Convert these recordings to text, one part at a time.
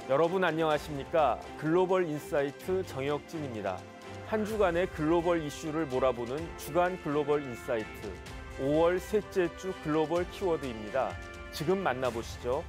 여러분 안녕하십니까? 글로벌 인사이트 정혁진입니다. 한 주간의 글로벌 이슈를 몰아보는 주간 글로벌 인사이트 5월 셋째 주 글로벌 키워드입니다. 지금 만나보시죠.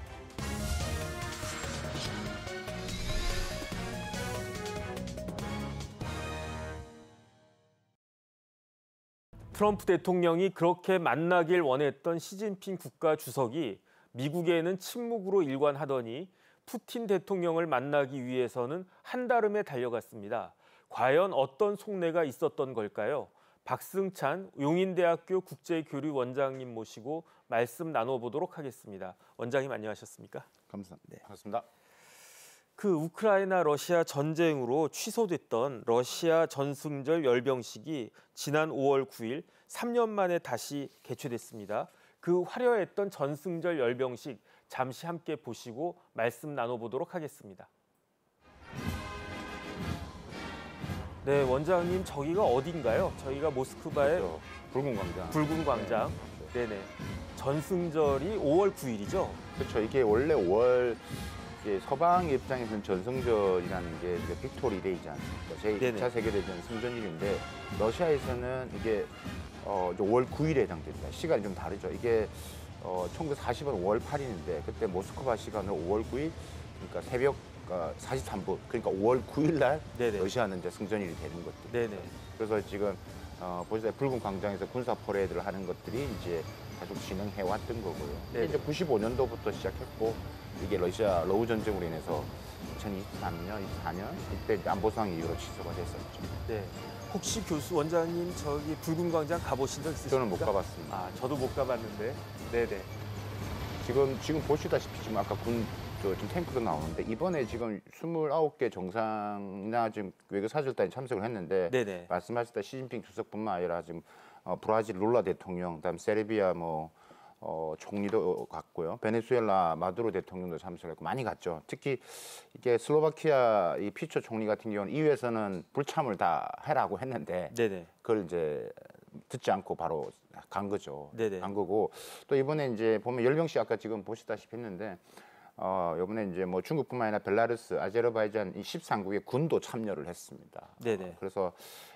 트럼프 대통령이 그렇게 만나길 원했던 시진핑 국가주석이 미국에는 침묵으로 일관하더니 푸틴 대통령을 만나기 위해서는 한달음에 달려갔습니다. 과연 어떤 속내가 있었던 걸까요? 박승찬 용인대학교 국제교류 원장님 모시고 말씀 나눠보도록 하겠습니다. 원장님 안녕하셨습니까? 감사합니다. 네. 반갑습니다. 그 우크라이나 러시아 전쟁으로 취소됐던 러시아 전승절 열병식이 지난 5월 9일 3년 만에 다시 개최됐습니다. 그 화려했던 전승절 열병식 잠시 함께 보시고 말씀 나눠보도록 하겠습니다. 네, 원장님 저기가 어딘가요? 저희가 모스크바의 그렇죠. 붉은 광장. 붉은 광장. 네. 네네. 전승절이 5월 9일이죠? 그렇죠. 이게 원래 5월 서방 입장에서는 전승절이라는 게 이제 빅토리 데이지 않습니까? 제2차 세계대전 승전일인데 러시아에서는 이게 5월 9일에 해당됩니다. 시간이 좀 다르죠. 이게 1940년 5월 8일인데 그때 모스크바 시간으로 5월 9일 그러니까 새벽 43분 그러니까 5월 9일 날 러시아는 이제 승전일이 되는 것들. 네네. 그래서 지금 보시다시피 붉은 광장에서 군사 퍼레이드를 하는 것들이 이제 계속 진행해 왔던 거고요. 이제 95년도부터 시작했고 이게 러시아 러우 전쟁으로 인해서 2023년, 24년 이때 안보상 이후로 취소가 됐었죠. 네. 혹시 교수 원장님 저기 붉은 광장 가보신 적 있으십니까? 저는 못 가봤습니다. 아, 저도 못 가봤는데. 네네. 지금 보시다시피 지금 아까 지금 탱크도 나오는데 이번에 지금 29개 정상이나 지금 외교사절단이 참석을 했는데 네네. 말씀하셨다 시진핑 주석뿐만 아니라 지금 브라질 룰라 대통령, 그다음 세르비아 총리도 갔고요. 베네수엘라 마두로 대통령도 참석했고 많이 갔죠. 특히 이게 슬로바키아 이 피초 총리 같은 경우는 이후에서는 불참을 다 해라고 했는데 네네. 그걸 이제 듣지 않고 바로 간 거죠. 네네. 간 거고 또 이번에 이제 보면 열병식 아까 지금 보시다시피 했는데 이번에 이제 뭐 중국뿐만 아니라 벨라루스, 아제르바이잔 이 13국의 군도 참여를 했습니다. 네네. 그래서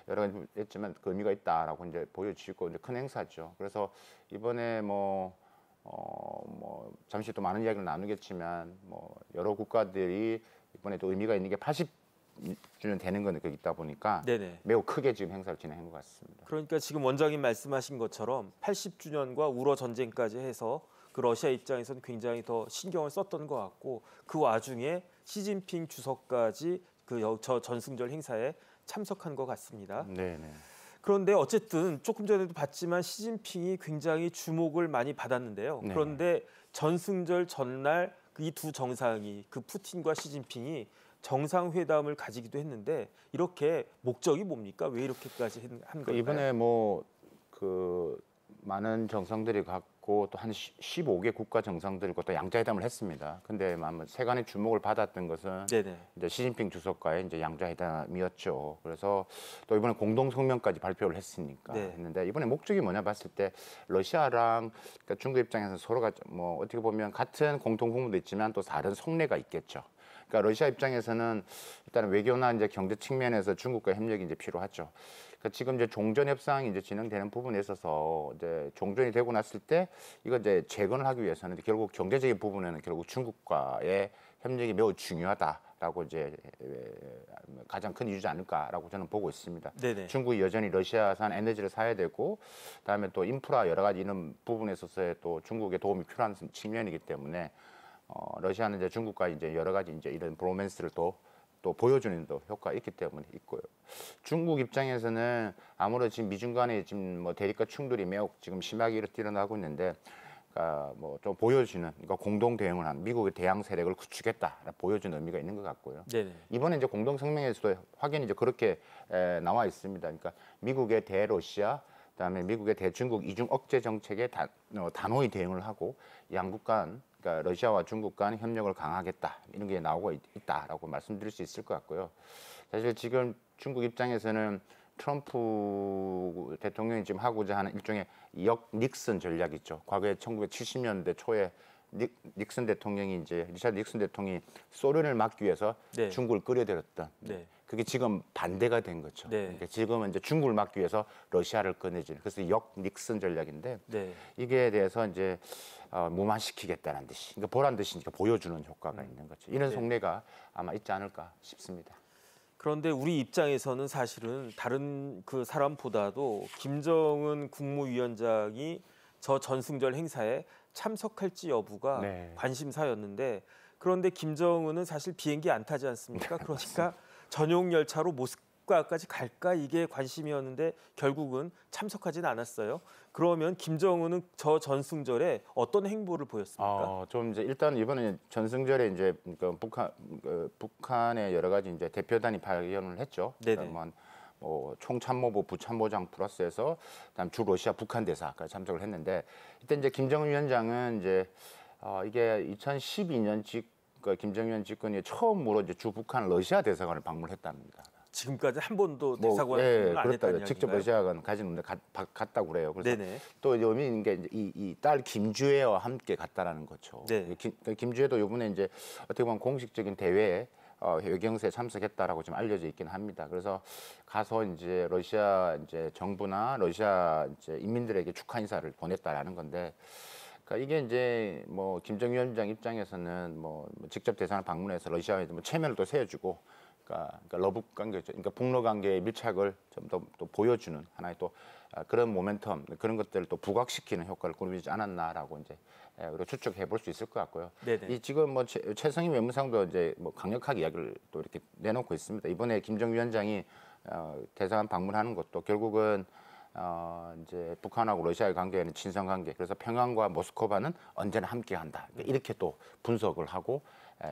여러 가지 했지만 그 의미가 있다라고 이제 보여지고 이제 큰 행사죠. 그래서 이번에 잠시 또 많은 이야기를 나누겠지만 여러 국가들이 이번에 또 의미가 있는 게 80주년 되는 거는 거기 있다 보니까 네네. 매우 크게 지금 행사를 진행한 것 같습니다. 그러니까 지금 원장님 말씀하신 것처럼 80주년과 우러 전쟁까지 해서 그 러시아 입장에서는 굉장히 더 신경을 썼던 것 같고 그 와중에 시진핑 주석까지 저 전승절 행사에 참석한 것 같습니다. 네네. 그런데 어쨌든 조금 전에도 봤지만 시진핑이 굉장히 주목을 많이 받았는데요. 네. 그런데 전승절 전날 이 두 정상이 그 푸틴과 시진핑이 정상회담을 가지기도 했는데 이렇게 목적이 뭡니까? 왜 이렇게까지 한 걸까요? 이번에 많은 정상들이 갔고 또 한 15개 국가 정상들과 또 양자회담을 했습니다. 근데 세간의 주목을 받았던 것은 이제 시진핑 주석과의 이제 양자회담이었죠. 그래서 또 이번에 공동 성명까지 발표를 했으니까 했는데 이번에 목적이 뭐냐 봤을 때 러시아랑 그러니까 중국 입장에서 서로가 어떻게 보면 같은 공통 부분도 있지만 또 다른 속내가 있겠죠. 그러니까 러시아 입장에서는 일단 외교나 이제 경제 측면에서 중국과 협력이 이제 필요하죠. 그러니까 지금 이제 종전 협상이 이제 진행되는 부분에 있어서 이제 종전이 되고 났을 때 이거 이제 재건을 하기 위해서는 결국 경제적인 부분에는 결국 중국과의 협력이 매우 중요하다라고 이제 가장 큰 이유지 않을까라고 저는 보고 있습니다. 네네. 중국이 여전히 러시아산 에너지를 사야 되고 그다음에 또 인프라 여러 가지 이런 부분에 있어서의 또 중국의 도움이 필요한 측면이기 때문에 러시아는 이제 중국과 이제 여러 가지 이제 이런 브로맨스를 또 보여주는 또 효과가 있기 때문에 있고요. 중국 입장에서는 아무래도 지금 미중 간의 지금 대립과 충돌이 매우 지금 심하게 일어나고 있는데, 그러니까 좀 보여주는, 그러니까 공동 대응을 한 미국의 대양 세력을 구축했다 보여주는 의미가 있는 것 같고요. 네네. 이번에 이제 공동 성명에서도 확연히 이제 그렇게 나와 있습니다. 그러니까 미국의 대러시아, 그다음에 미국의 대중국 이중 억제 정책에 단호히 대응을 하고 양국 간 그러니까 러시아와 중국 간 협력을 강화하겠다 이런 게 나오고 있다라고 말씀드릴 수 있을 것 같고요. 사실 지금 중국 입장에서는 트럼프 대통령이 지금 하고자 하는 일종의 역 닉슨 전략 있죠. 과거에 1970년대 초에 닉슨 대통령이 이제 리차드 닉슨 대통령이 소련을 막기 위해서 네. 중국을 끌어들였던 네. 그게 지금 반대가 된 거죠. 네. 그러니까 지금은 이제 중국을 막기 위해서 러시아를 꺼내지는 그래서 역 닉슨 전략인데 네. 이게 대해서 이제 무마시키겠다는 듯이 그러니까 보란 듯이 보여주는 효과가 있는 거죠. 이런 네. 속내가 아마 있지 않을까 싶습니다. 그런데 우리 입장에서는 사실은 다른 그 사람보다도 김정은 국무위원장이 저 전승절 행사에 참석할지 여부가 네. 관심사였는데 그런데 김정은은 사실 비행기 안 타지 않습니까? 그러니까 전용 열차로 모스크바까지 갈까 이게 관심이었는데 결국은 참석하지는 않았어요. 그러면 김정은은 저 전승절에 어떤 행보를 보였습니까? 좀 이제 일단 이번에 전승절에 이제 북한의 여러 가지 이제 대표단이 파견을 했죠. 네네. 뭐 총참모부 부참모장 플러스해서 그다음 주 러시아 북한 대사까지 참석을 했는데 이때 이제 김정은 위원장은 이제 이게 2012년 김정은 위원 집권이 처음으로 이제 주 북한 러시아 대사관을 방문했답니다. 지금까지 한 번도 대사관을 안 했다는 직접 이야기인가요? 러시아관 가지는데 갔다고 그래요. 그래서 네네. 또 의미 있는 게 이 딸 김주애와 함께 갔다라는 거죠. 네. 김주애도 이번에 이제 어떻게 보면 공식적인 대회에 외경사에 참석했다라고 좀 알려져 있긴 합니다. 그래서 가서 이제 러시아 이제 정부나 러시아 이제 인민들에게 축하 인사를 보냈다라는 건데. 그러니까 이게 이제 뭐 김정은 위원장 입장에서는 뭐 직접 대사관을 방문해서 러시아에 뭐 체면을 또 세워주고, 그러니까 러브 관계죠. 그러니까 북러 관계의 밀착을 좀 더 또 보여주는 하나의 또 그런 모멘텀 그런 것들을 또 부각시키는 효과를 꾸미지 않았나라고 이제 우리가 추측해 볼 수 있을 것 같고요. 네네. 이 지금 뭐 최성희 외무상도 이제 뭐 강력하게 이야기를 또 이렇게 내놓고 있습니다. 이번에 김정은 위원장이 대사관 방문하는 것도 결국은 이제 북한하고 러시아의 관계는 친선 관계. 그래서 평양과 모스크바는 언제나 함께한다. 이렇게 또 분석을 하고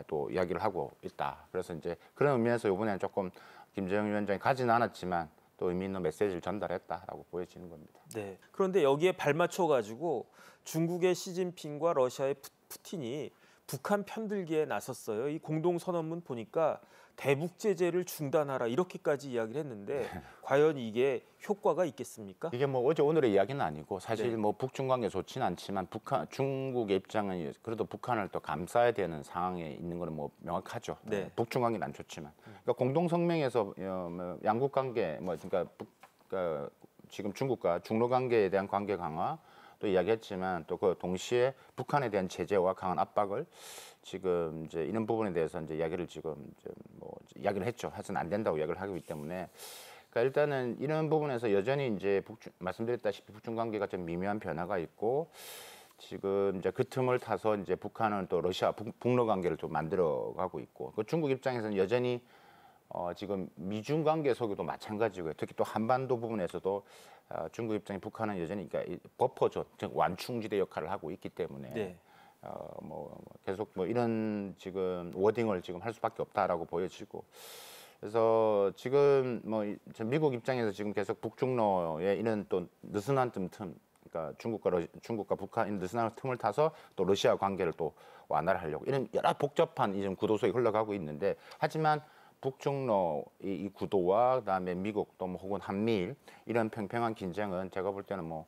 또 이야기를 하고 있다. 그래서 이제 그런 의미에서 이번에는 조금 김정은 위원장이 가지는 않았지만 또 의미 있는 메시지를 전달했다라고 보여지는 겁니다. 네. 그런데 여기에 발맞춰 가지고 중국의 시진핑과 러시아의 푸틴이 북한 편들기에 나섰어요. 이 공동 선언문 보니까 대북 제재를 중단하라 이렇게까지 이야기를 했는데 과연 이게 효과가 있겠습니까? 이게 뭐 어제 오늘의 이야기는 아니고 사실 네. 뭐 북중 관계 좋지는 않지만 중국의 입장은 그래도 북한을 또 감싸야 되는 상황에 있는 거는 뭐 명확하죠. 네. 북중 관계는 안 좋지만 그러니까 공동 성명에서 양국 관계 그러니까 지금 중국과 중러 관계에 대한 관계 강화 또 이야기했지만 또 그 동시에 북한에 대한 제재와 강한 압박을 지금 이제 이런 부분에 대해서 이제 이야기를 지금 뭐 이야기를 했죠. 해서는 안 된다고 이야기를 하기 때문에 그러니까 일단은 이런 부분에서 여전히 이제 말씀드렸다시피 북중 관계가 좀 미묘한 변화가 있고 지금 이제 그 틈을 타서 이제 북한은 또 러시아 북러 관계를 좀 만들어가고 있고 그 중국 입장에서는 여전히 지금 미중 관계 속에도 마찬가지고요. 특히 또 한반도 부분에서도 중국 입장에 북한은 여전히 그러니까 버퍼존, 즉 완충지대 역할을 하고 있기 때문에 네. 뭐 계속 뭐 이런 지금 워딩을 지금 할 수밖에 없다라고 보여지고 그래서 지금 뭐 미국 입장에서 지금 계속 북중러의 이런 또 느슨한 틈 그러니까 중국과 북한 느슨한 틈을 타서 또 러시아 관계를 또 완화를 하려고 이런 여러 복잡한 이런 구도 속에 흘러가고 있는데 하지만 북중러 이 구도와 그다음에 미국 또 뭐 혹은 한미일 이런 평평한 긴장은 제가 볼 때는 뭐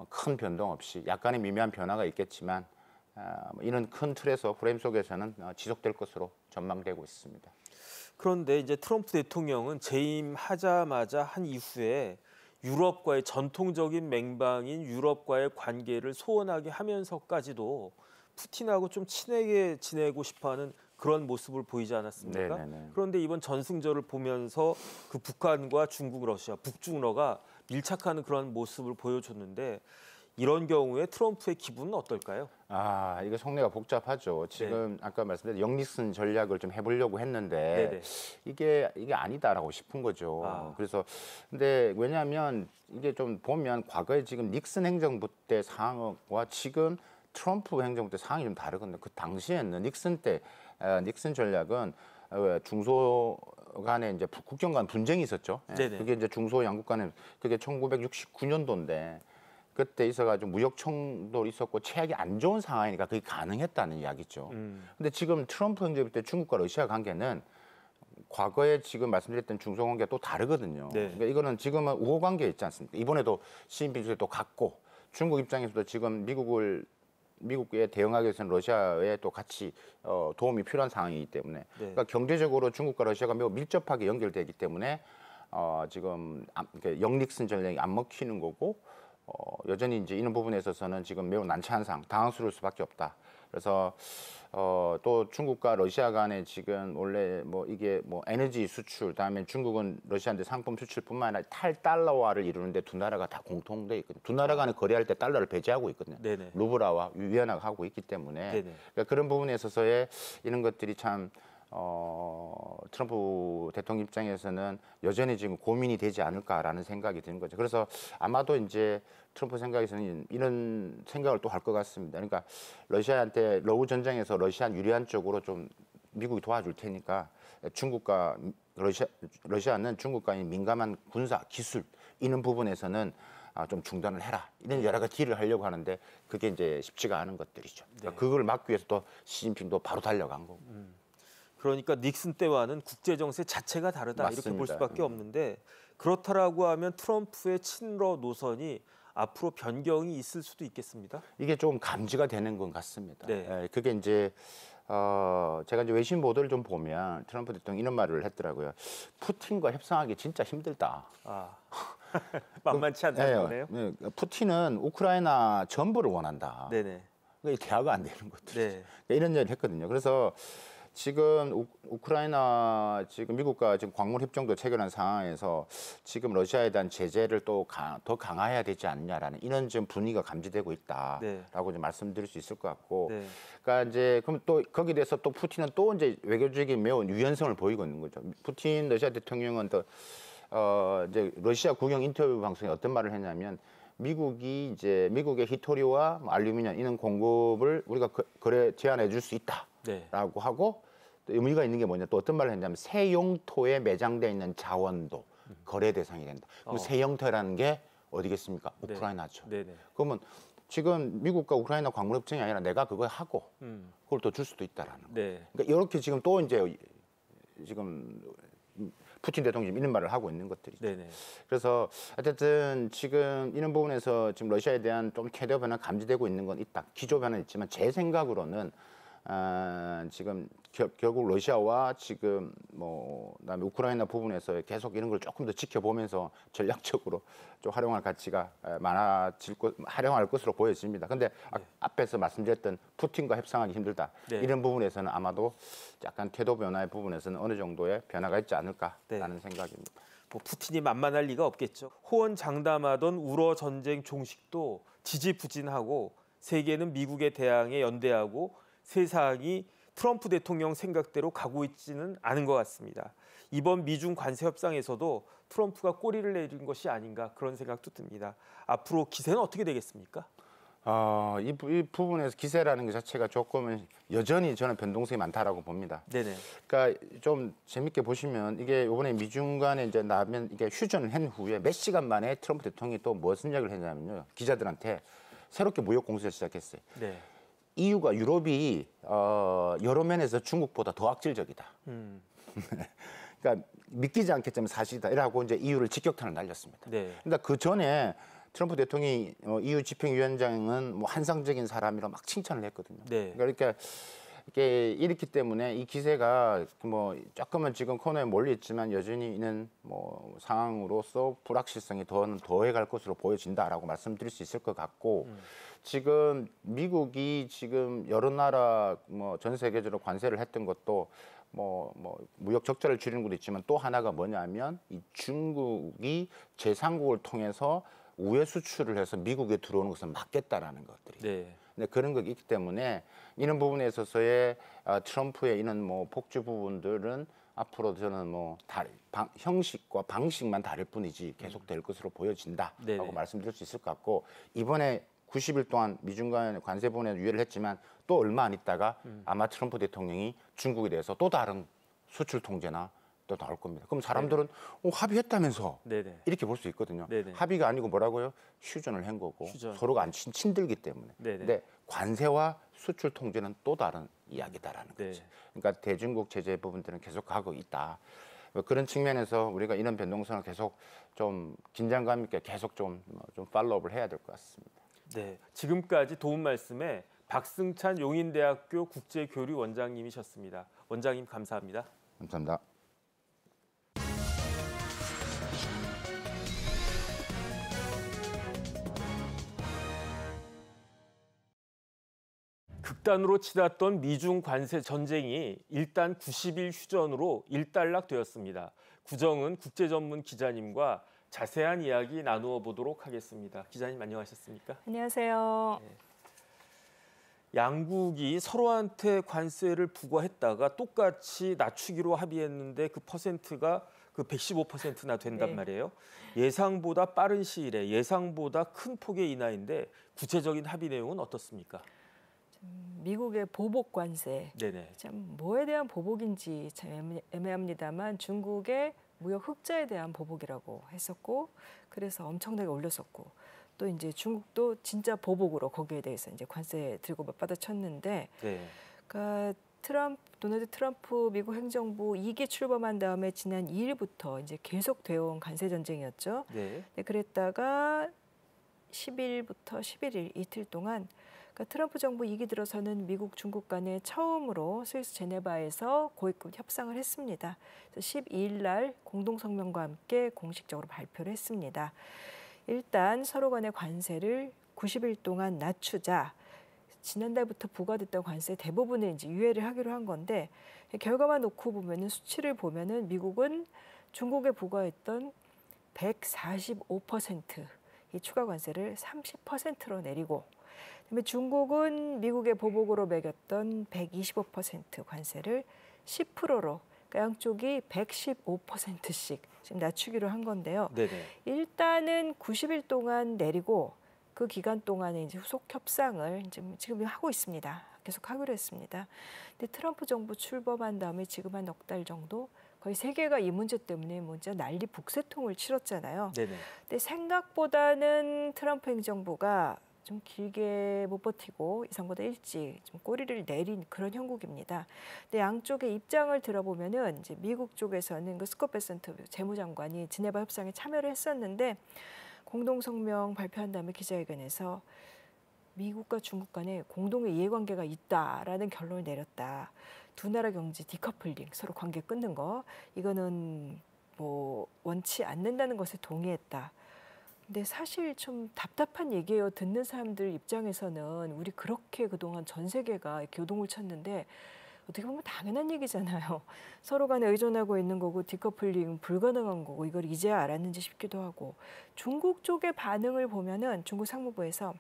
큰 변동 없이 약간의 미묘한 변화가 있겠지만 이런 큰 틀에서 프레임 속에서는 지속될 것으로 전망되고 있습니다. 그런데 이제 트럼프 대통령은 재임하자마자 한 이후에 유럽과의 전통적인 맹방인 유럽과의 관계를 소원하게 하면서까지도 푸틴하고 좀 친하게 지내고 싶어하는 그런 모습을 보이지 않았습니까? 네네네. 그런데 이번 전승절을 보면서 그 북한과 중국, 러시아, 북중러가 밀착하는 그런 모습을 보여줬는데 이런 경우에 트럼프의 기분은 어떨까요? 이거 속내가 복잡하죠. 지금 아까 말씀드린 영리슨 전략을 좀 해보려고 했는데 이게 아니다라고 싶은 거죠. 그래서 근데 왜냐하면 이게 좀 보면 과거에 지금 닉슨 행정부 때 상황과 지금 트럼프 행정부 때 상황이 좀 다르거든요. 그 당시에는 닉슨 전략은 중소 간에 이제 국경 간 분쟁이 있었죠. 그게 이제 중소 양국 간에 그게 1969년도인데 그때 있어가지고 무역 충돌 있었고 최악이 안 좋은 상황이니까 그게 가능했다는 이야기죠. 근데 지금 트럼프 행정부 때 중국과 러시아 관계는 과거에 지금 말씀드렸던 중소 관계가 또 다르거든요. 그러니까 이거는 지금은 우호 관계에 있지 않습니까? 이번에도 시진핑 주석이 또 갔고 중국 입장에서도 지금 미국을 미국에 대응하기 위해서는 러시아에 또 같이 도움이 필요한 상황이기 때문에 그러니까 경제적으로 중국과 러시아가 매우 밀접하게 연결되기 때문에 지금 영닉슨 전략이 안 먹히는 거고 여전히 이제 이런 부분에 있어서는 지금 매우 난처한 상황, 당황스러울 수밖에 없다. 그래서 또 중국과 러시아 간에 지금 원래 뭐 이게 뭐 에너지 수출, 그다음에 중국은 러시아한테 상품 수출뿐만 아니라 탈달러화를 이루는데 두 나라가 다 공통돼 있거든요. 두 나라 간에 거래할 때 달러를 배제하고 있거든요. 네네. 루블화와 위안화가 하고 있기 때문에 그러니까 그런 부분에 있어서의 이런 것들이 참 트럼프 대통령 입장에서는 여전히 지금 고민이 되지 않을까라는 생각이 드는 거죠. 그래서 아마도 이제 트럼프 생각에서는 이런 생각을 또 할 것 같습니다. 그러니까 러시아한테 러우 전쟁에서 러시아 유리한 쪽으로 좀 미국이 도와줄 테니까 중국과 러시아는 중국과의 민감한 군사 기술 이런 부분에서는 좀 중단을 해라 이런 여러 가지 딜을 하려고 하는데 그게 이제 쉽지가 않은 것들이죠. 그러니까 그걸 막기 위해서 또 시진핑도 바로 달려간 거고. 그러니까 닉슨 때와는 국제 정세 자체가 다르다 맞습니다. 이렇게 볼 수밖에 없는데 그렇다라고 하면 트럼프의 친러 노선이 앞으로 변경이 있을 수도 있겠습니다. 이게 좀 감지가 되는 것 같습니다. 그게 이제 제가 이제 외신 보도를 좀 보면 트럼프 대통령이 이런 말을 했더라고요. 푸틴과 협상하기 진짜 힘들다. 만만치 않다는 거네요. 푸틴은 우크라이나 전부를 원한다. 네네. 그러니까 대화가 안 되는 것들. 그러니까 이런 얘기를 했거든요. 그래서 지금 우크라이나 지금 미국과 지금 광물 협정도 체결한 상황에서 지금 러시아에 대한 제재를 또 더 강화해야 되지 않냐라는 이런 지금 분위기가 감지되고 있다라고 이제 말씀드릴 수 있을 것 같고, 그러니까 이제 그럼 또 거기에 대해서 또 푸틴은 또 이제 외교적인 매우 유연성을 보이고 있는 거죠. 푸틴 러시아 대통령은 또 이제 러시아 국영 인터뷰 방송에 어떤 말을 했냐면. 미국이 이제 미국의 히토리와 알루미늄 이런 공급을 우리가 거래 제한해 줄 수 있다라고 하고 또 의미가 있는 게 뭐냐 또 어떤 말을 했냐면 새 영토에 매장돼 있는 자원도 거래 대상이 된다. 그럼 새 영토라는 게 어디겠습니까? 우크라이나죠. 그러면 지금 미국과 우크라이나 광물 협정이 아니라 내가 그거 하고 그걸 또 줄 수도 있다라는 거. 그러니까 이렇게 지금 또 이제 지금 푸틴 대통령이 이런 말을 하고 있는 것들이죠. 그래서 어쨌든 지금 이런 부분에서 지금 러시아에 대한 좀 태도 변화 감지되고 있는 건 있다. 기조 변화는 있지만 제 생각으로는 지금 결국 러시아와 지금 뭐 그다음에 우크라이나 부분에서 계속 이런 걸 조금 더 지켜보면서 전략적으로 좀 활용할 가치가 활용할 것으로 보여집니다. 근데 앞에서 말씀드렸던 푸틴과 협상하기 힘들다. 이런 부분에서는 아마도 약간 태도 변화의 부분에서는 어느 정도의 변화가 있지 않을까라는 생각입니다. 뭐 푸틴이 만만할 리가 없겠죠. 호언장담하던 우러 전쟁 종식도 지지부진하고 세계는 미국의 대항에 연대하고 세상이 트럼프 대통령 생각대로 가고 있지는 않은 것 같습니다. 이번 미중 관세 협상에서도 트럼프가 꼬리를 내린 것이 아닌가 그런 생각도 듭니다. 앞으로 기세는 어떻게 되겠습니까? 이 부분에서 기세라는 것 자체가 조금은 여전히 저는 변동성이 많다라고 봅니다. 그러니까 좀 재밌게 보시면 이게 이번에 미중 간에 이제 나면 이게 휴전을 한 후에 몇 시간 만에 트럼프 대통령이 또 무슨 이야기를 했냐면요. 기자들한테 새롭게 무역 공세를 시작했어요. EU가 유럽이 여러 면에서 중국보다 더 악질적이다. 그러니까 믿기지 않겠지만 사실이다. 이라고 이제 EU를 직격탄을 날렸습니다. 그러니까 그 전에 트럼프 대통령이 EU 집행위원장은 뭐 환상적인 사람이라 막 칭찬을 했거든요. 그러니까 이게 이렇기 때문에 이 기세가 뭐 조금은 지금 코너에 몰려 있지만 여전히 있는 뭐 상황으로서 불확실성이 더해갈 것으로 보여진다라고 말씀드릴 수 있을 것 같고. 지금 미국이 지금 여러 나라 뭐 전 세계적으로 관세를 했던 것도 뭐 무역 적자를 줄이는 것도 있지만 또 하나가 뭐냐면 이 중국이 제3국을 통해서 우회 수출을 해서 미국에 들어오는 것을 막겠다라는 것들이. 근데 그런 게 있기 때문에 이런 부분에 있어서의 트럼프의 이런 뭐 폭주 부분들은 앞으로 저는 뭐 형식과 방식만 다를 뿐이지 계속 될 것으로 보여진다라고 말씀드릴 수 있을 것 같고 이번에 90일 동안 미중 간 관세 부분에 유예를 했지만 또 얼마 안 있다가 아마 트럼프 대통령이 중국에 대해서 또 다른 수출 통제나 또 나올 겁니다. 그럼 사람들은 합의했다면서 이렇게 볼 수 있거든요. 합의가 아니고 뭐라고요? 휴전을 한 거고 서로가 안 친들기 때문에. 근데 관세와 수출 통제는 또 다른 이야기다라는 거죠. 그러니까 대중국 제재 부분들은 계속 가고 있다. 그런 측면에서 우리가 이런 변동성을 계속 좀 긴장감 있게 계속 좀 팔로우업을 해야 될 것 같습니다. 지금까지 도움 말씀에 박승찬 용인대학교 국제교류 원장님이셨습니다. 원장님 감사합니다. 감사합니다. 극단으로 치닫던 미중 관세 전쟁이 일단 90일 휴전으로 일단락되었습니다. 구정은 국제전문 기자님과 자세한 이야기 나누어 보도록 하겠습니다. 기자님 안녕하셨습니까? 안녕하세요. 네. 양국이 서로한테 관세를 부과했다가 똑같이 낮추기로 합의했는데 그 퍼센트가 그 115%나 된단 말이에요. 예상보다 빠른 시일에 예상보다 큰 폭의 인하인데 구체적인 합의 내용은 어떻습니까? 미국의 보복 관세, 네네. 참 뭐에 대한 보복인지 참 애매합니다만 중국의 무역 흑자에 대한 보복이라고 했었고, 그래서 엄청나게 올렸었고, 또 이제 중국도 진짜 보복으로 거기에 대해서 이제 관세 들고 맞받아쳤는데, 네. 그러니까 도널드 트럼프 미국 행정부 2기 출범한 다음에 지난 2일부터 이제 계속 되어온 관세 전쟁이었죠. 네. 네, 그랬다가 10일부터 11일 이틀 동안. 그러니까 트럼프 정부 2기 들어서는 미국, 중국 간에 처음으로 스위스 제네바에서 고위급 협상을 했습니다. 그래서 12일 날 공동성명과 함께 공식적으로 발표를 했습니다. 일단 서로 간의 관세를 90일 동안 낮추자. 지난달부터 부과됐던 관세 대부분을 이제 유예를 하기로 한 건데, 결과만 놓고 보면은 수치를 보면은 미국은 중국에 부과했던 145% 이 추가 관세를 30%로 내리고, 그다음에 중국은 미국의 보복으로 매겼던 125% 관세를 10%로, 그러니까 양쪽이 115%씩 지금 낮추기로 한 건데요. 네네. 일단은 90일 동안 내리고 그 기간 동안에 이제 후속 협상을 지금 하고 있습니다. 계속 하기로 했습니다. 근데 트럼프 정부 출범한 다음에 지금 한 넉 달 정도 거의 세계가 이 문제 때문에 먼저 난리 북새통을 치렀잖아요. 네네. 근데 생각보다는 트럼프 행정부가 좀 길게 못 버티고 예상보다 일찍 좀 꼬리를 내린 그런 형국입니다. 근데 양쪽의 입장을 들어보면은 이제 미국 쪽에서는 그 스콧 베센트 재무장관이 지네바 협상에 참여를 했었는데 공동 성명 발표한 다음에 기자회견에서 미국과 중국 간에 공동의 이해관계가 있다라는 결론을 내렸다. 두 나라 경제 디커플링, 서로 관계 끊는 거, 이거는 뭐 원치 않는다는 것에 동의했다. 근데 사실 좀 답답한 얘기예요. 듣는 사람들 입장에서는 우리 그렇게 그동안 전 세계가 교동을 쳤는데 어떻게 보면 당연한 얘기잖아요. 서로 간에 의존하고 있는 거고 디커플링 불가능한 거고 이걸 이제야 알았는지 싶기도 하고, 중국 쪽의 반응을 보면은 중국 상무부에서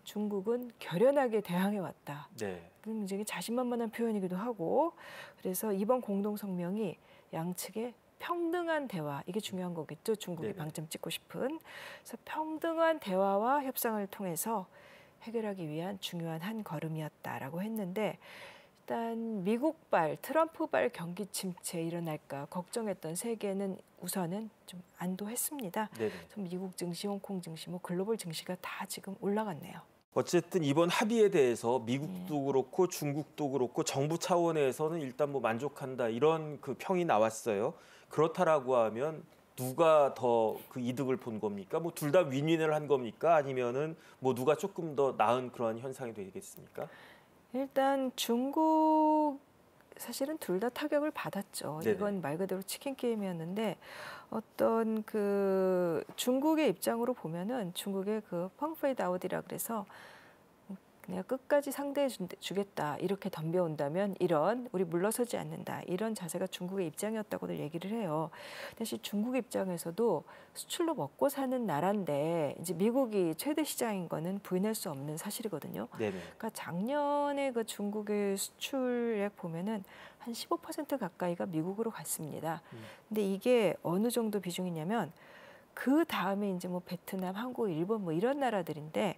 중국은 결연하게 대항해 왔다. 네. 굉장히 자신만만한 표현이기도 하고, 그래서 이번 공동성명이 양측의 평등한 대화, 이게 중요한 거겠죠. 중국이 네네. 방점 찍고 싶은. 그래서 평등한 대화와 협상을 통해서 해결하기 위한 중요한 한 걸음이었다라고 했는데, 일단 미국발, 트럼프발 경기 침체 일어날까 걱정했던 세계는 우선은 좀 안도했습니다. 좀 미국 증시, 홍콩 증시, 뭐 글로벌 증시가 다 지금 올라갔네요. 어쨌든 이번 합의에 대해서 미국도 그렇고 중국도 그렇고 정부 차원에서는 일단 뭐 만족한다 이런 그 평이 나왔어요. 그렇다라고 하면 누가 더 그 이득을 본 겁니까? 뭐 둘 다 윈윈을 한 겁니까? 아니면은 뭐 누가 조금 더 나은 그런 현상이 되겠습니까? 일단 중국 사실은 둘 다 타격을 받았죠. 네네. 이건 말 그대로 치킨 게임이었는데, 어떤 그 중국의 입장으로 보면은 중국의 그 펑페이드 아웃이라 그래서 그냥 끝까지 상대해 주겠다 이렇게 덤벼온다면 이런 우리 물러서지 않는다 이런 자세가 중국의 입장이었다고들 얘기를 해요. 사실 중국 입장에서도 수출로 먹고 사는 나라인데 이제 미국이 최대 시장인 거는 부인할 수 없는 사실이거든요. 네네. 그러니까 작년에 그 중국의 수출액 보면은 한 15% 가까이가 미국으로 갔습니다. 근데 이게 어느 정도 비중이냐면 그 다음에 이제 뭐 베트남, 한국, 일본 뭐 이런 나라들인데,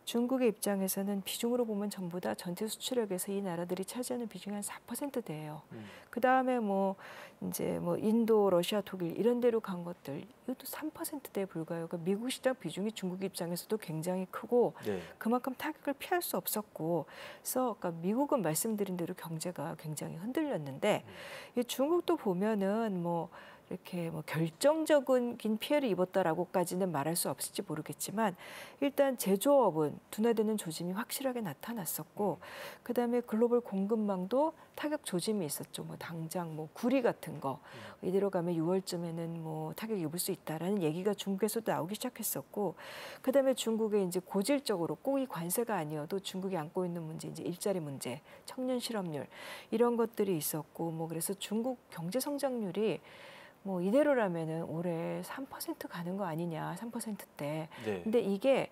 중국의 입장에서는 비중으로 보면 전부 다 전체 수출액에서 이 나라들이 차지하는 비중이 한 4%대예요. 그 다음에 뭐 이제 뭐 인도, 러시아, 독일 이런 데로 간 것들 이것도 3%대에 불과해요. 그러니까 미국 시장 비중이 중국 입장에서도 굉장히 크고 네. 그만큼 타격을 피할 수 없었고, 그래서 그러니까 미국은 말씀드린 대로 경제가 굉장히 흔들렸는데 이 중국도 보면은 뭐 이렇게 뭐 결정적인 피해를 입었다라고까지는 말할 수 없을지 모르겠지만 일단 제조업은 둔화되는 조짐이 확실하게 나타났었고 그다음에 글로벌 공급망도 타격 조짐이 있었죠. 뭐 당장 뭐 구리 같은 거 이대로 가면 6월쯤에는 뭐 타격이 입을 수 있다라는 얘기가 중국에서도 나오기 시작했었고 그다음에 중국의 이제 고질적으로 꼭 이 관세가 아니어도 중국이 안고 있는 문제 이제 일자리 문제, 청년 실업률 이런 것들이 있었고 뭐 그래서 중국 경제 성장률이 뭐 이대로라면은 올해 3% 가는 거 아니냐, 3%대. 네. 근데 이게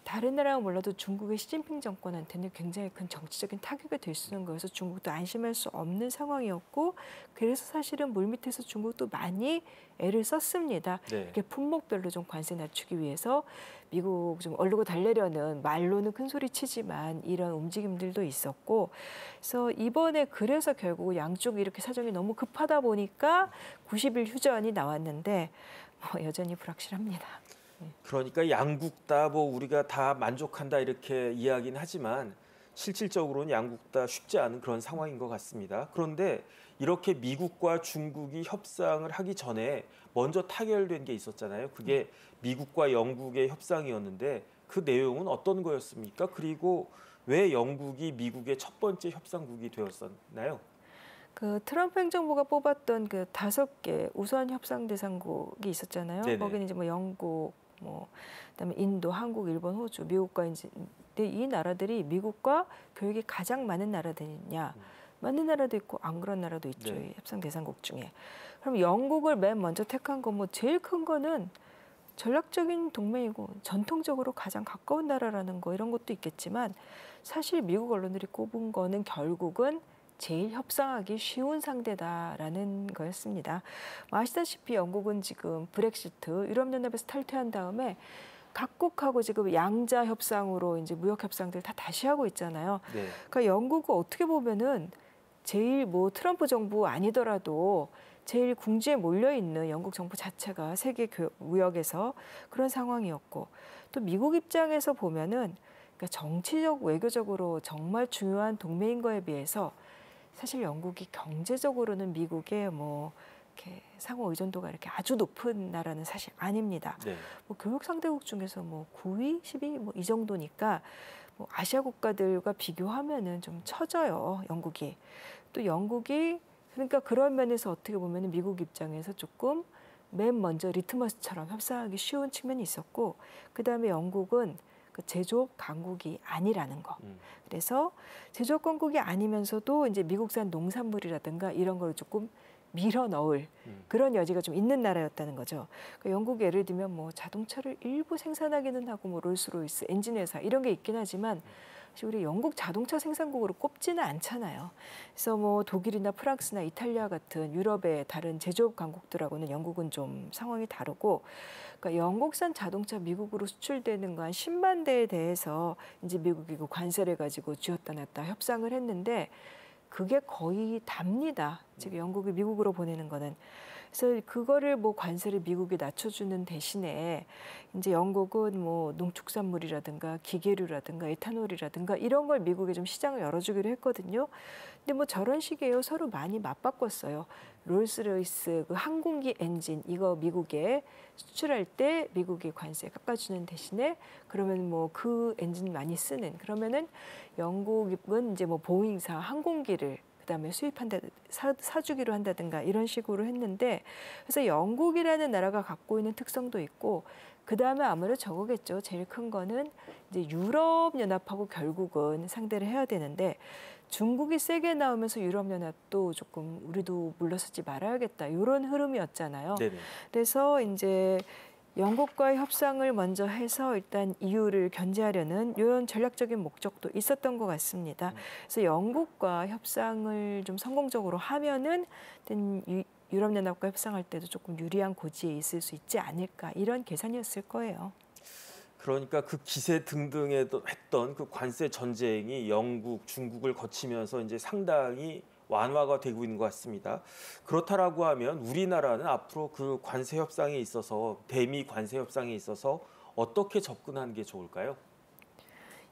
다른 나라는 몰라도 중국의 시진핑 정권한테는 굉장히 큰 정치적인 타격이 될 수 있는 거여서 중국도 안심할 수 없는 상황이었고 그래서 사실은 물밑에서 중국도 많이 애를 썼습니다. 네. 이렇게 품목별로 좀 관세 낮추기 위해서 미국 좀 얼르고 달래려는 말로는 큰 소리 치지만 이런 움직임들도 있었고 그래서 이번에 그래서 결국 양쪽이 이렇게 사정이 너무 급하다 보니까 90일 휴전이 나왔는데 뭐 여전히 불확실합니다. 그러니까 양국 다 뭐 우리가 다 만족한다 이렇게 이야기는 하지만 실질적으로는 양국 다 쉽지 않은 그런 상황인 것 같습니다. 그런데 이렇게 미국과 중국이 협상을 하기 전에 먼저 타결된 게 있었잖아요. 그게 미국과 영국의 협상이었는데 그 내용은 어떤 거였습니까? 그리고 왜 영국이 미국의 첫 번째 협상국이 되었었나요? 그 트럼프 행정부가 뽑았던 그 5개 우선 협상 대상국이 있었잖아요. 네네. 거기는 이제 뭐 영국, 뭐 그다음에 인도, 한국, 일본, 호주, 미국과 이제 이 나라들이 미국과 교역이 가장 많은 나라들이냐? 많은 나라도 있고 안 그런 나라도 있죠. 네. 이 협상 대상국 중에. 그럼 영국을 맨 먼저 택한 건 뭐 제일 큰 거는 전략적인 동맹이고 전통적으로 가장 가까운 나라라는 거 이런 것도 있겠지만 사실 미국 언론들이 꼽은 거는 결국은 제일 협상하기 쉬운 상대다라는 거였습니다. 아시다시피 영국은 지금 브렉시트 유럽연합에서 탈퇴한 다음에 각국하고 지금 양자 협상으로 이제 무역 협상들 다 다시 하고 있잖아요. 네. 그러니까 영국은 어떻게 보면은 제일 뭐 트럼프 정부 아니더라도 제일 궁지에 몰려 있는 영국 정부 자체가 세계 무역에서 그런 상황이었고 또 미국 입장에서 보면은 그러니까 정치적 외교적으로 정말 중요한 동맹인 거에 비해서 사실 영국이 경제적으로는 미국의 뭐 이렇게 상호 의존도가 이렇게 아주 높은 나라는 사실 아닙니다. 네. 뭐 교육 상대국 중에서 뭐 9위, 10위 뭐 이 정도니까 뭐 아시아 국가들과 비교하면은 좀 처져요, 영국이. 또 영국이 그러니까 그런 면에서 어떻게 보면은 미국 입장에서 조금 맨 먼저 리트머스처럼 협상하기 쉬운 측면이 있었고 그다음에 영국은 그 제조업 강국이 아니라는 거. 그래서 제조업 강국이 아니면서도 이제 미국산 농산물이라든가 이런 걸 조금 밀어 넣을 그런 여지가 좀 있는 나라였다는 거죠. 그러니까 영국 예를 들면 뭐 자동차를 일부 생산하기는 하고 뭐 롤스로이스 엔진 회사 이런 게 있긴 하지만 사실 우리 영국 자동차 생산국으로 꼽지는 않잖아요. 그래서 뭐 독일이나 프랑스나 이탈리아 같은 유럽의 다른 제조업 강국들하고는 영국은 좀 상황이 다르고 그러니까 영국산 자동차 미국으로 수출되는 거 한 10만 대에 대해서 이제 미국이 그 관세를 가지고 쥐었다 놨다 협상을 했는데 그게 거의 답니다. 지금 영국이 미국으로 보내는 거는. 그래서 그거를 뭐 관세를 미국이 낮춰주는 대신에 이제 영국은 뭐 농축산물이라든가 기계류라든가 에탄올이라든가 이런 걸 미국에 좀 시장을 열어주기로 했거든요. 근데 뭐 저런 식이에요. 서로 많이 맞바꿨어요. 롤스로이스 그 항공기 엔진 이거 미국에 수출할 때 미국이 관세 깎아주는 대신에 그러면 뭐 그 엔진 많이 쓰는 그러면은 영국은 이제 뭐 보잉사 항공기를 그다음에 수입한다 사주기로 한다든가 이런 식으로 했는데 그래서 영국이라는 나라가 갖고 있는 특성도 있고 그다음에 아무래도 저거겠죠. 제일 큰 거는 이제 유럽 연합하고 결국은 상대를 해야 되는데 중국이 세게 나오면서 유럽 연합도 조금 우리도 물러서지 말아야겠다. 이런 흐름이었잖아요. 네네. 그래서 이제 영국과의 협상을 먼저 해서 일단 EU를 견제하려는 이런 전략적인 목적도 있었던 것 같습니다. 그래서 영국과 협상을 좀 성공적으로 하면은 유럽연합과 협상할 때도 조금 유리한 고지에 있을 수 있지 않을까 이런 계산이었을 거예요. 그러니까 그 기세 등등에 했던 그 관세 전쟁이 영국, 중국을 거치면서 이제 상당히 완화가 되고 있는 것 같습니다. 그렇다라고 하면 우리나라는 앞으로 그 관세 협상에 있어서 대미 관세 협상에 있어서 어떻게 접근하는 게 좋을까요?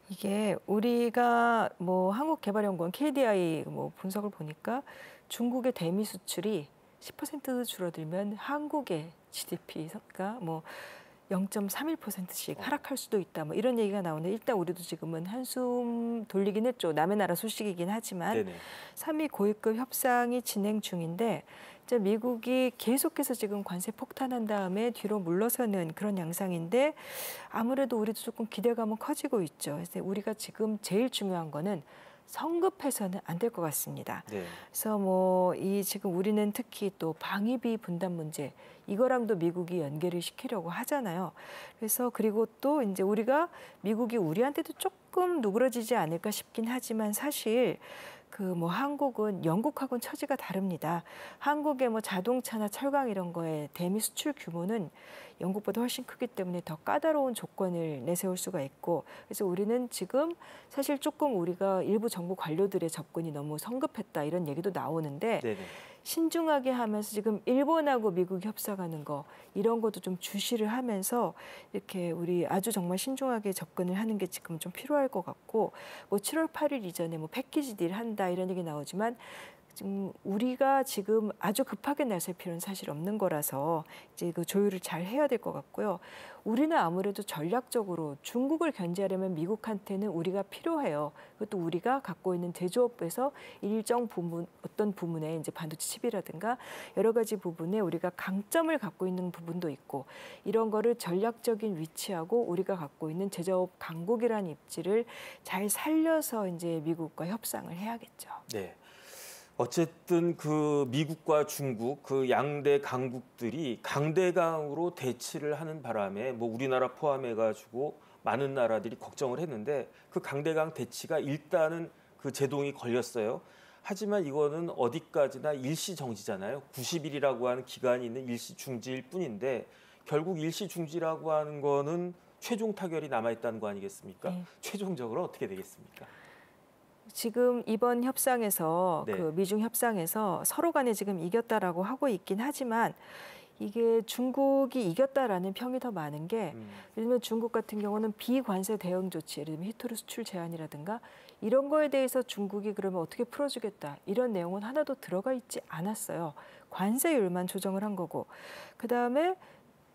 이게 우리가 뭐 한국개발연구원 KDI 뭐 분석을 보니까 중국의 대미 수출이 10% 줄어들면 한국의 GDP가 뭐 0.31%씩 하락할 수도 있다. 뭐 이런 얘기가 나오는데 일단 우리도 지금은 한숨 돌리긴 했죠. 남의 나라 소식이긴 하지만 네네. 3위 고위급 협상이 진행 중인데 이제 미국이 계속해서 지금 관세 폭탄한 다음에 뒤로 물러서는 그런 양상인데 아무래도 우리도 조금 기대감은 커지고 있죠. 그래서 우리가 지금 제일 중요한 거는 성급해서는 안 될 것 같습니다. 네. 그래서 뭐 이 지금 우리는 특히 또 방위비 분담 문제 이거랑도 미국이 연계를 시키려고 하잖아요. 그래서 그리고 또 이제 우리가 미국이 우리한테도 조금 누그러지지 않을까 싶긴 하지만 사실 그 뭐 한국은 영국하고는 처지가 다릅니다. 한국의 뭐 자동차나 철강 이런 거에 대미 수출 규모는 영국보다 훨씬 크기 때문에 더 까다로운 조건을 내세울 수가 있고 그래서 우리는 지금 사실 조금 우리가 일부 정부 관료들의 접근이 너무 성급했다 이런 얘기도 나오는데 네네. 신중하게 하면서 지금 일본하고 미국이 협상하는 거 이런 것도 좀 주시를 하면서 이렇게 우리 아주 정말 신중하게 접근을 하는 게 지금 좀 필요할 것 같고 뭐 7월 8일 이전에 뭐 패키지 딜 한다 이런 얘기 나오지만 지금 우리가 지금 아주 급하게 나설 필요는 사실 없는 거라서 이제 그 조율을 잘 해야 될 것 같고요. 우리는 아무래도 전략적으로 중국을 견제하려면 미국한테는 우리가 필요해요. 그것도 우리가 갖고 있는 제조업에서 일정 부분 어떤 부분에 이제 반도체 칩이라든가 여러 가지 부분에 우리가 강점을 갖고 있는 부분도 있고 이런 거를 전략적인 위치하고 우리가 갖고 있는 제조업 강국이라는 입지를 잘 살려서 이제 미국과 협상을 해야겠죠. 네. 어쨌든 그 미국과 중국 그 양대 강국들이 강대강으로 대치를 하는 바람에 뭐 우리나라 포함해 가지고 많은 나라들이 걱정을 했는데 그 강대강 대치가 일단은 그 제동이 걸렸어요. 하지만 이거는 어디까지나 일시정지잖아요. 90일이라고 하는 기간이 있는 일시중지일 뿐인데 결국 일시중지라고 하는 거는 최종 타결이 남아있다는 거 아니겠습니까? 네. 최종적으로 어떻게 되겠습니까? 지금 이번 협상에서 네. 그 미중 협상에서 서로 간에 지금 이겼다라고 하고 있긴 하지만 이게 중국이 이겼다라는 평이 더 많은 게 예를 들면 중국 같은 경우는 비관세 대응 조치, 예를 들면 히토류 수출 제한이라든가 이런 거에 대해서 중국이 그러면 어떻게 풀어주겠다 이런 내용은 하나도 들어가 있지 않았어요. 관세율만 조정을 한 거고 그다음에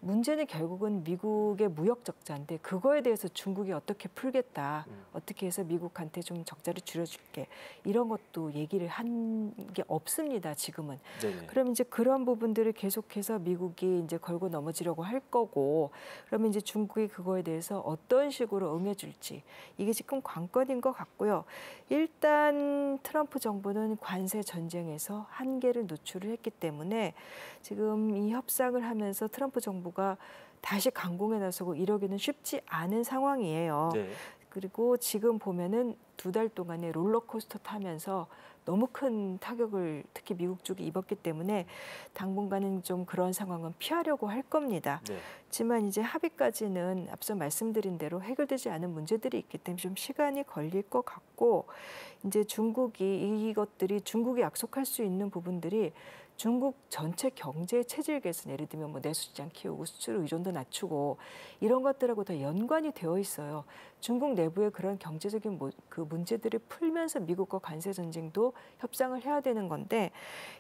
문제는 결국은 미국의 무역 적자인데 그거에 대해서 중국이 어떻게 풀겠다. 어떻게 해서 미국한테 좀 적자를 줄여줄게. 이런 것도 얘기를 한 게 없습니다. 지금은. 네네. 그럼 이제 그런 부분들을 계속해서 미국이 이제 걸고 넘어지려고 할 거고 그러면 이제 중국이 그거에 대해서 어떤 식으로 응해줄지 이게 지금 관건인 것 같고요. 일단 트럼프 정부는 관세 전쟁에서 한계를 노출을 했기 때문에 지금 이 협상을 하면서 트럼프 정부가 다시 강공에 나서고 이러기는 쉽지 않은 상황이에요. 네. 그리고 지금 보면은 2달 동안에 롤러코스터 타면서 너무 큰 타격을 특히 미국 쪽이 입었기 때문에 당분간은 좀 그런 상황은 피하려고 할 겁니다. 네. 하지만 이제 합의까지는 앞서 말씀드린 대로 해결되지 않은 문제들이 있기 때문에 좀 시간이 걸릴 것 같고 이제 중국이 중국이 약속할 수 있는 부분들이 중국 전체 경제 체질 개선, 예를 들면 뭐 내수 시장 키우고 수출 의존도 낮추고 이런 것들하고 다 연관이 되어 있어요. 중국 내부의 그런 경제적인 그 문제들을 풀면서 미국과 관세 전쟁도 협상을 해야 되는 건데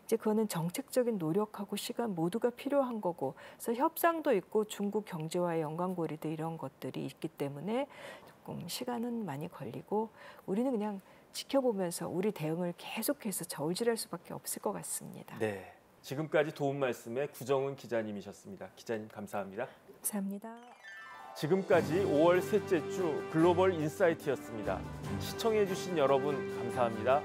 이제 그거는 정책적인 노력하고 시간 모두가 필요한 거고 그래서 협상도 있고 중국 경제와의 연관고리도 이런 것들이 있기 때문에 조금 시간은 많이 걸리고 우리는 그냥 지켜보면서 우리 대응을 계속해서 저울질할 수밖에 없을 것 같습니다. 네, 지금까지 도움 말씀에 구정은 기자님이셨습니다. 기자님 감사합니다. 감사합니다. 지금까지 5월 셋째 주 글로벌 인사이트였습니다. 시청해 주신 여러분 감사합니다.